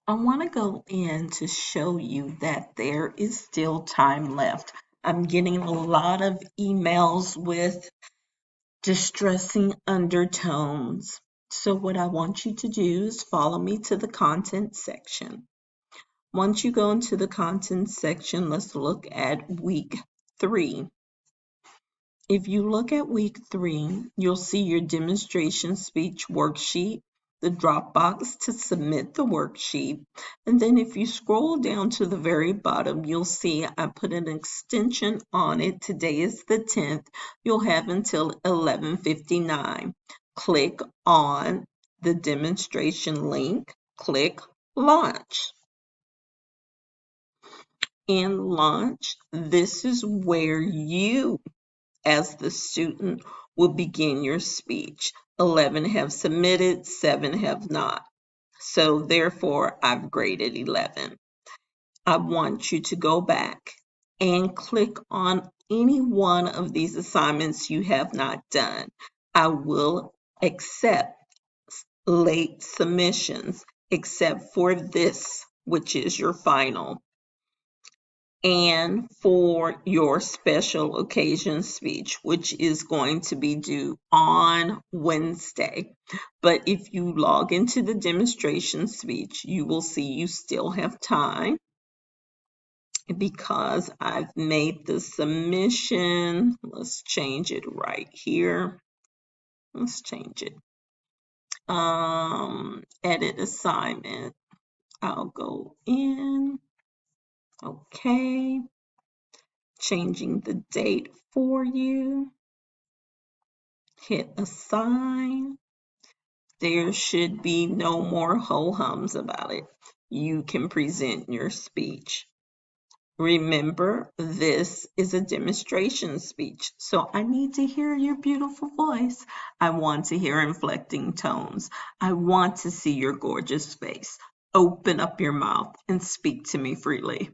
I want to go in to show you that there is still time left. I'm getting a lot of emails with distressing undertones. So what I want you to do is follow me to the content section. Once you go into the content section, let's look at week 3. If you look at week 3, you'll see your demonstration speech worksheet, the Dropbox to submit the worksheet, and then if you scroll down to the very bottom, you'll see I put an extension on it. Today is the 10th. You'll have until 11:59. Click on the demonstration link, click Launch. In Launch, this is where you as the student will begin your speech. 11 have submitted, 7 have not. So therefore, I've graded 11. I want you to go back and click on any one of these assignments you have not done. I will accept late submissions, except for this, which is your final, and for your special occasion speech, which is going to be due on Wednesday. But if you log into the demonstration speech, you will see you still have time because I've made the submission. Let's change it right here. Let's change it. Edit assignment. I'll go in. Okay. Changing the date for you. Hit assign. There should be no more ho-hums about it. You can present your speech. Remember, this is a demonstration speech, so I need to hear your beautiful voice. I want to hear inflecting tones. I want to see your gorgeous face. Open up your mouth and speak to me freely.